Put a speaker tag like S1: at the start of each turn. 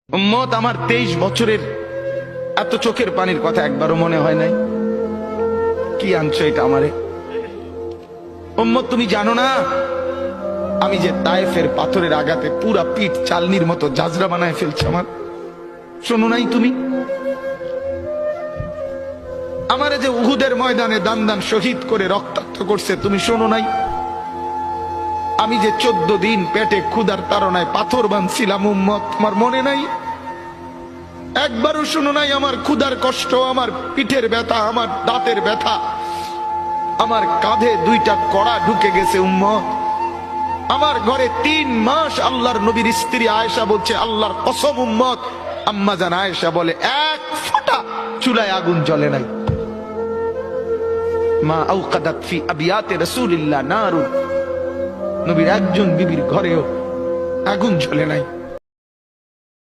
S1: উম্মত আমার 23 বছরের এত চোখের পানির কথা একবারও মনে হয় নাই। কি আনছো এটা আমারে? উম্মত তুমি জানো না আমি যে তায়েফের পাথরের আঘাতে পুরা পিঠ চালনির মতো জাজরা বানায় ফেলছে আমার? শোনো নাই তুমি? আমারে যে উহুদের ময়দানে দান দান শহীদ করে রক্তাক্ত করছে, তুমি শোনো নাই? আমি যে 14 দিন পেটে ক্ষুধার তাড়নায় পাথর বাঁধছিলাম, উম্মত তোমার মনে নাই? একবারও শুনো নাই আমার ক্ষুধার কষ্ট, আমার পিঠের ব্যথা, আমার দাঁতের ব্যথা, আমার কাঁধে 2টা কড়া ঢুকে গেছে উম্মত। আমার ঘরে 3 মাস আল্লাহর নবীর স্ত্রী আয়েশা বলছে, আল্লাহর কসম উম্মত, আম্মা জান আয়েশা বলে, এক ফোঁটা চুলায় আগুন জ্বলে নাই। মা আওকাদাত ফি আবিয়াতে রাসূলিল্লাহ নারুন, নবীর একজন বিবির ঘরেও আগুন জ্বলে নাই।